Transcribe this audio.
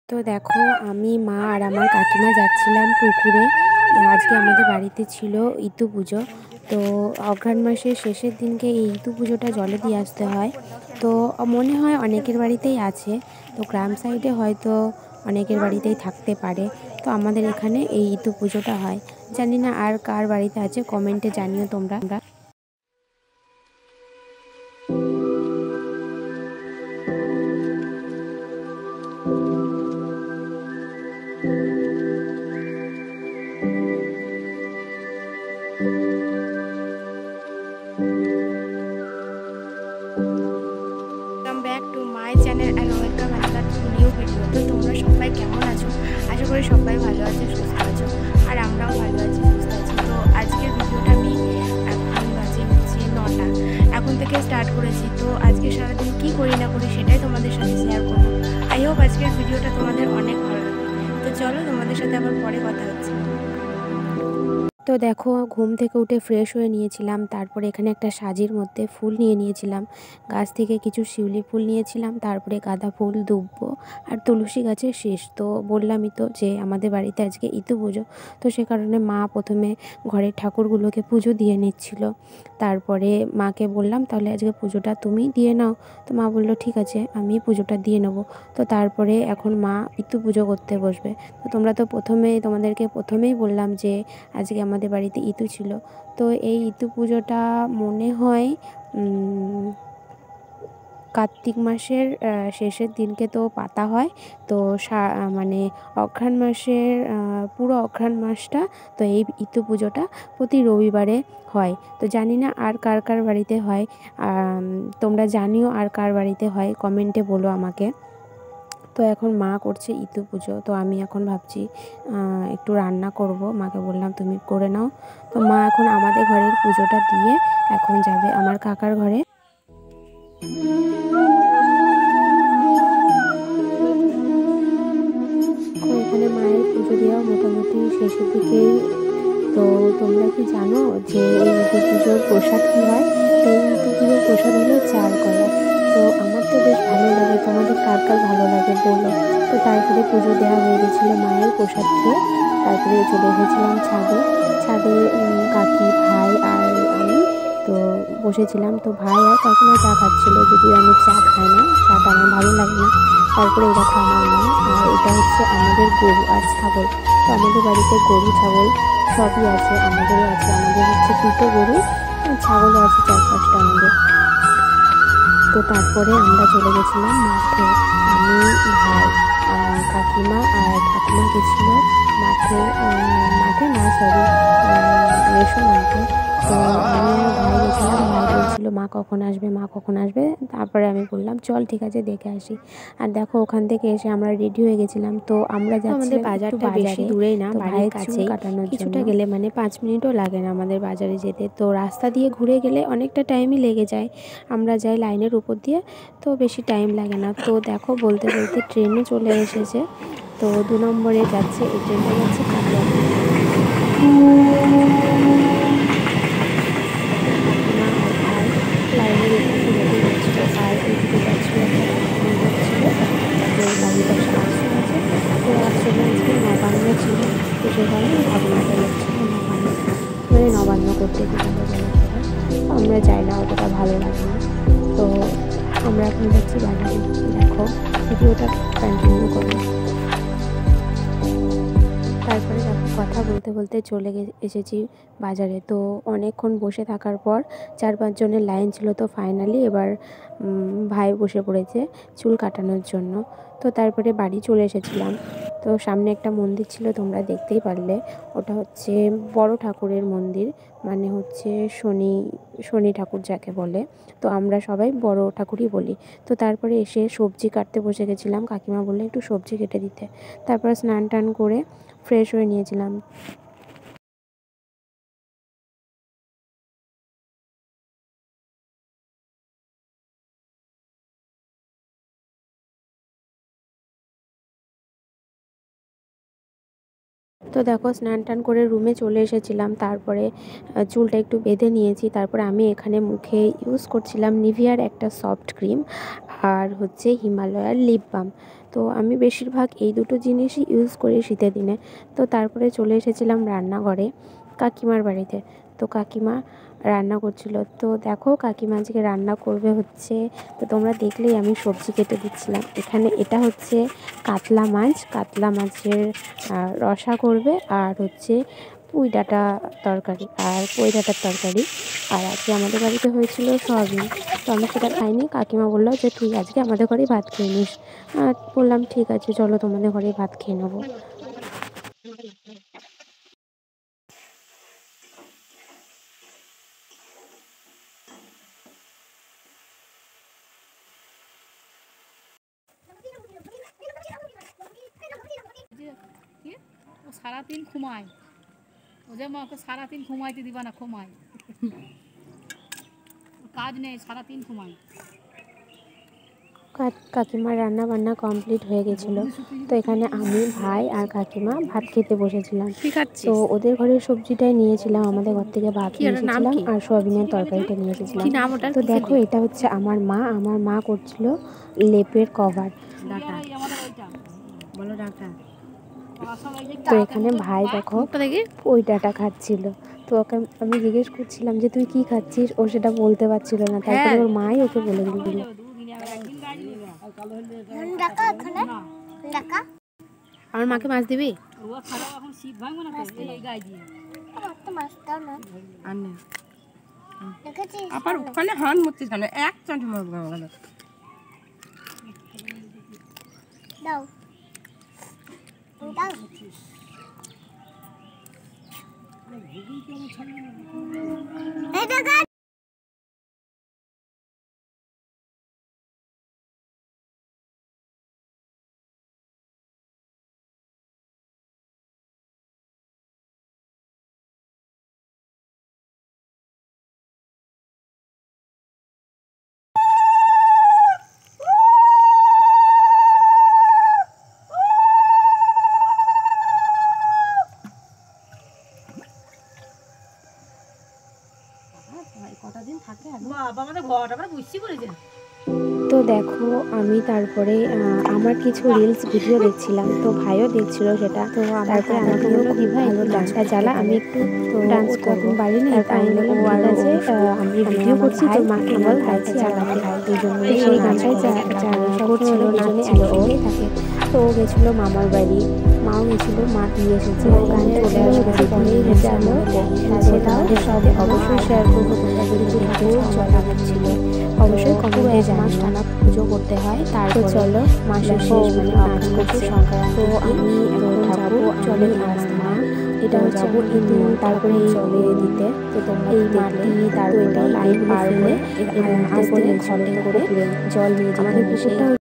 তো দেখো, আমি মা আর আমার কাকিমা যাচ্ছিলাম পুকুরে। আজকে আমাদের বাড়িতে ছিল ইতু পুজো। তো অঘ্রাণ মাসের শেষের দিনকে এই ইতু পুজোটা জলে দিয়ে আসতে হয়। তো মনে হয় অনেকের বাড়িতেই আছে, তো গ্রাম সাইডে হয়তো অনেকের বাড়িতেই থাকতে পারে। তো আমাদের এখানে এই ইতু পুজোটা হয়। জানি না আর কার বাড়িতে আছে, কমেন্টে জানিও তোমরা। Welcome back to my channel and welcome another new video. তো তোমরা সবাই কেমন আছো? আশা করি সবাই ভালো আছে, সুস্থ আছো, আর আমরাও ভালো আছি, সুস্থ আছি। তো আজকের ভিডিওটা আমি এখন বাজে হচ্ছে 9টা, এখন থেকে স্টার্ট করেছি। তো আজকে সারাদিন কী করি না করি সেটাই তোমাদের সাথে শেয়ার করবো। আই হোপ আজকের ভিডিওটা তোমাদের অনেক ভালো লাগবে। তো চলো, তোমাদের সাথে আবার পরে কথা হচ্ছে। তো দেখো, ঘুম থেকে উঠে ফ্রেশ হয়ে নিয়েছিলাম। তারপরে এখানে একটা সাজির মধ্যে ফুল নিয়ে নিয়েছিলাম, গাছ থেকে কিছু শিউলি ফুল নিয়েছিলাম, তারপরে গাঁদা ফুল, দুব্ব আর তুলসী গাছের শীষ। তো বললামই তো যে আমাদের বাড়িতে আজকে ইতু পুজো, তো সে কারণে মা প্রথমে ঘরের ঠাকুরগুলোকে পুজো দিয়ে নিচ্ছিল। তারপরে মাকে বললাম, তাহলে আজকে পুজোটা তুমি দিয়ে নাও। তো মা বললো ঠিক আছে, আমি পুজোটা দিয়ে নেবো। তো তারপরে এখন মা ইতু পুজো করতে বসবে। তো তোমাদেরকে প্রথমেই বললাম যে আজকে আমাদের বাড়িতে ইতু ছিল। তো এই ইতু পুজোটা মনে হয় কার্তিক মাসের শেষের দিনকে তো পাতা হয়। তো মানে অঘ্রাণ মাসের পুরো অঘ্রাণ মাসটা, তো এই ইতু পুজোটা প্রতি রবিবারে হয়। তো জানি না আর কার কার বাড়িতে হয়। তোমরা জানিও আর কার বাড়িতে হয়, কমেন্টে বলো আমাকে। তো এখন মা করছে ইতু পুজো, তো আমি এখন ভাবছি একটু রান্না করব। মাকে বললাম তুমি করে নাও। তো মা এখন আমাদের ঘরের পুজোটা দিয়ে এখন যাবে আমার কাকার ঘরে। তো এখানে মায়ের পুজো দেওয়া মোটামুটি শেষের দিকেই। তো তোমরা কি জানো যে এই ইতু পুজোর প্রসাদ কী হয়? তো এই ইতু পুজোর প্রসাদ হলো চাল কলা। তো আমার তো বেশ ভালো লাগে, তোমাদের কার কার ভালো লাগে বলো। তো তারপরে পুজো দেওয়া হয়ে গেছিলো মায়ের প্রসাদ খেয়ে। তারপরে চলে এসেছিলাম ছাদে। ছাদে কাকি, ভাই আর আমি তো বসেছিলাম। তো ভাই আর কাকিমা চা খাচ্ছিলো, যদিও আমি চা খাই না, চাটা আমার ভালো লাগে না। তারপরে এই দেখো আমার মা, আর এটা হচ্ছে আমাদের গরু আর ছাগল। তো আমাদের বাড়িতে গরু ছাগল সবই আছে, আমাদেরও আছে। আমাদের হচ্ছে 2টো গরু, ছাগলও আছে 4-5টা আমাদের। তো তারপরে আমরা চলে গেছিলাম মাঠে। আমি, ভাই, কাকিমা আর ঠাকুমা গেছিলো মাঠে। মাঠে না, সরি, রেশন আনতে। তো আমি আর ভাই গেছিলাম। ভাই বলছিল মা কখন আসবে, মা কখন আসবে। তারপরে আমি বললাম চল ঠিক আছে, দেখে আসি। আর দেখো, ওখান থেকে এসে আমরা রেডি হয়ে গেছিলাম। তো আমরা যাচ্ছিলাম বাজারটা বেশি দূরেই না, বাড়ির কাছেই, কিছুটা গেলে মানে 5 মিনিটও লাগে না আমাদের বাজারে যেতে। তো রাস্তা দিয়ে ঘুরে গেলে অনেকটা টাইমই লেগে যায়। আমরা যাই লাইনের উপর দিয়ে, তো বেশি টাইম লাগে না। তো দেখো, বলতে বলতে ট্রেনও চলে এসেছে। তো 2 নম্বরে যাচ্ছে, এই ট্রেনটা যাচ্ছে কাটোয়া। লাইনের উপর হেঁটে যাচ্ছিলো, আর এদিকে যাচ্ছিলো একটা মণ্ডপ ছিল, যে বাড়ির পাশে আশ্রম আছে। তো আশ্রমে আজকে নবান্ন ছিল, তো সে কারণে ভাগনাটা যাচ্ছিলো নবান্ন, মানে নবান্ন করতে যেটা বলে সবাই। আমরা যাই না, অতটা ভালো লাগে না। তো আমরা এখন যাচ্ছি বাজারে। দেখো, ভিডিওটা কন্টিনিউ করো। তারপরে দেখো, কথা বলতে বলতে চলে এসেছি বাজারে। তো অনেকক্ষণ বসে থাকার পর 4-5 জনের লাইন ছিল। তো ফাইনালি এবার ভাই বসে পড়েছে চুল কাটানোর জন্য। তো তারপরে বাড়ি চলে এসেছিলাম। তো সামনে একটা মন্দির ছিল, তোমরা দেখতেই পারলে। ওটা হচ্ছে বড় ঠাকুরের মন্দির, মানে হচ্ছে শনি ঠাকুর যাকে বলে। তো আমরা সবাই বড় ঠাকুরই বলি। তো তারপরে এসে সবজি কাটতে বসে গেছিলাম, কাকিমা বললে একটু সবজি কেটে দিতে। তারপর স্নান টান করে ফ্রেশ হয়ে নিয়েছিলাম। তো দেখো, স্নান টান করে রুমে চলে এসেছিলাম। তারপরে চুলটা একটু বেঁধে নিয়েছি। তারপরে আমি এখানে মুখে ইউজ করছিলাম নিভিয়ার একটা সফট ক্রিম, আর হচ্ছে হিমালয়ার লিপ বাম। তো আমি বেশিরভাগ এই দুটো জিনিসই ইউজ করি শীতের দিনে। তো তারপরে চলে এসেছিলাম রান্নাঘরে কাকিমার বাড়িতে। তো কাকিমা রান্না করছিল। তো দেখো কাকিমা আজকে রান্না করবে হচ্ছে, তো তোমরা দেখলেই আমি সবজি কেটে দিচ্ছিলাম। এখানে এটা হচ্ছে কাতলা মাছ, কাতলা মাছের রসা করবে, আর হচ্ছে পুঁই ডাঁটা তরকারি আর পুঁই ডাঁটার তরকারি। আর আজকে আমাদের বাড়িতে হয়েছিল সয়াবিন, তো আমি সেটা খাইনি। কাকিমা বললো যে তুই আজকে আমাদের ঘরেই ভাত খেয়ে নিস। বললাম ঠিক আছে চলো তোমাদের ঘরেই ভাত খেয়ে নেবো। ও সারাদিন ঘুমায়, ও যে মা ওকে সারাদিন ঘুমাইতে দিবা না, ঘুমায়, কাজ নেই, সারাদিন ঘুমায়। কাকিমার রান্না বান্না কমপ্লিট হয়ে গেছিলো। তো এখানে আমি, ভাই আর কাকিমা ভাত খেতে বসেছিলাম। তো ওদের ঘরের সবজিটাই নিয়েছিলাম, আমাদের ঘর থেকে ভাত নিয়ে এসেছিলাম আর সোয়াবিনের তরকারিটা নিয়ে এসেছিলাম। তো দেখো এটা হচ্ছে আমার মা করছিল লেপের কভার। তো এখানে ভাই দেখো ওই ডাঁটা খাচ্ছিল। তো ওকে আমি জিজ্ঞেস করছিলাম যে তুই কি খাচ্ছিস, ও সেটা বলতে পারছিল না। তারপরে ওর মাই ওকে বলে দিল। আমার মাকে মাছ দিবি? আবার ওখানে হান মরতে জানো, এক চান্টি মারবো গেল। দাও দাও তো দেখো আমি তারপরে আমার কিছু রিলস ভিডিও দেখছিলাম, তো ভাইও দেখছিল সেটা। তো তারপরে আমাকে বললো দি ভাই গানটা জ্বালা, আমি একটু ডান্স করবো বাড়ি নেই। তাই ও আর আছে আমি ভিডিও করছি, তো মাকে বল গাইছি আর আমাকে দুজনে সেই গানটাই করছিল, দুজনে একসঙ্গেই থাকে। তো ও গেছিলো মামার বাড়ি, মাও গেছিলো, মা দিয়ে এসেছে, গান চলে আসবে পরেই হেঁটে আলো। সেটাও সব অবশ্যই শেয়ার করবো, তোমরা যদি খুব চলা হচ্ছিল অবশ্যই কমেন্টে জানাস। টানা পুজো করতে হয়, তারপর চলো মাসের শেষ মানে অগ্রহায়ণ সংক্রান্তি। তো আমি এখন যাবো, চলে আজ মা এটা যাবো ইঁদুর, তারপরে চলে দিতে। তো তোমরা এই মাটি তারপরে লাইন পার করে এবং তারপরে ঘটে করে জল নিয়ে যেতে হবে।